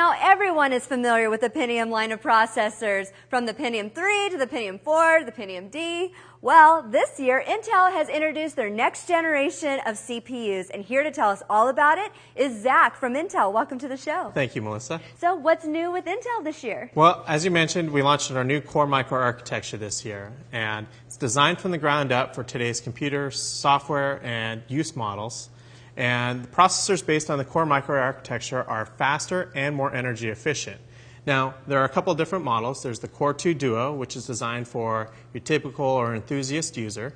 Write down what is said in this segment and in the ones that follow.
Now, everyone is familiar with the Pentium line of processors, from the Pentium 3 to the Pentium 4 to the Pentium D. Well, this year, Intel has introduced their next generation of CPUs, and here to tell us all about it is Zach from Intel. Welcome to the show. Thank you, Melissa. So, what's new with Intel this year? Well, as you mentioned, we launched our new Core microarchitecture this year, and it's designed from the ground up for today's computer, software, and use models. And the processors based on the Core microarchitecture are faster and more energy efficient. Now, there are a couple of different models. There's the Core 2 Duo, which is designed for your typical or enthusiast user.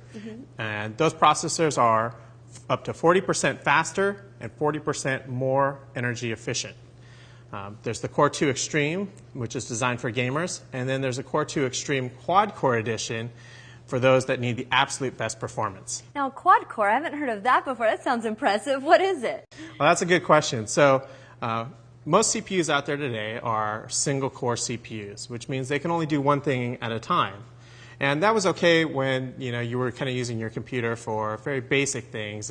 And those processors are up to 40% faster and 40% more energy efficient. There's the Core 2 Extreme, which is designed for gamers. And then there's a Core 2 Extreme Quad-Core Edition for those that need the absolute best performance. Now, quad-core, I haven't heard of that before. That sounds impressive. What is it? Well, that's a good question. So, most CPUs out there today are single-core CPUs, which means they can only do one thing at a time. And that was okay when you were kind of using your computer for very basic things.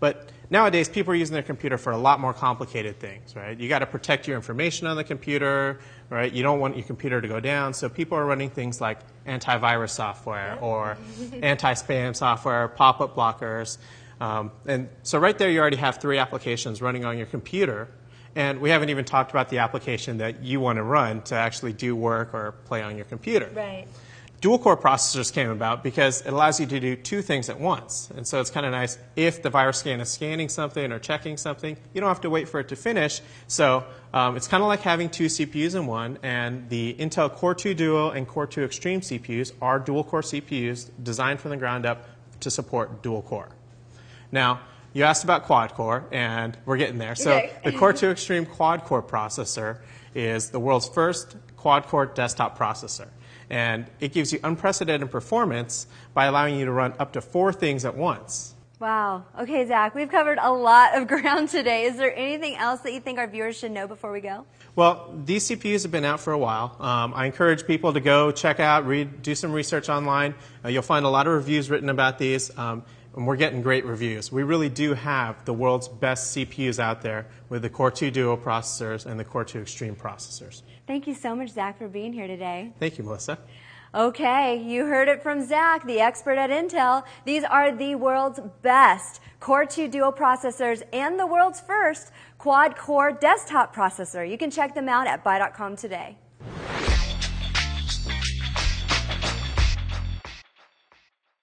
But nowadays, people are using their computer for a lot more complicated things, right? You got to protect your information on the computer, right? You don't want your computer to go down. So people are running things like antivirus software or anti-spam software, pop-up blockers. And so right there, you already have 3 applications running on your computer. And we haven't even talked about the application that you want to run to actually do work or play on your computer. Right. Dual-core processors came about because it allows you to do 2 things at once. And so it's kind of nice if the virus scan is scanning something or checking something, you don't have to wait for it to finish. So it's kind of like having 2 CPUs in one. And the Intel Core 2 Duo and Core 2 Extreme CPUs are dual-core CPUs designed from the ground up to support dual-core. Now, you asked about quad-core, and we're getting there. So the Core 2 Extreme quad-core processor is the world's first quad-core desktop processor. And it gives you unprecedented performance by allowing you to run up to 4 things at once. Wow. Okay, Zach, we've covered a lot of ground today. Is there anything else that you think our viewers should know before we go? Well, these CPUs have been out for a while. I encourage people to go check out, do some research online. You'll find a lot of reviews written about these. And we're getting great reviews. We really do have the world's best CPUs out there with the Core 2 Duo processors and the Core 2 Extreme processors. Thank you so much, Zach, for being here today. Thank you, Melissa. Okay, you heard it from Zach, the expert at Intel. These are the world's best Core 2 Duo processors and the world's first quad-core desktop processor. You can check them out at buy.com today.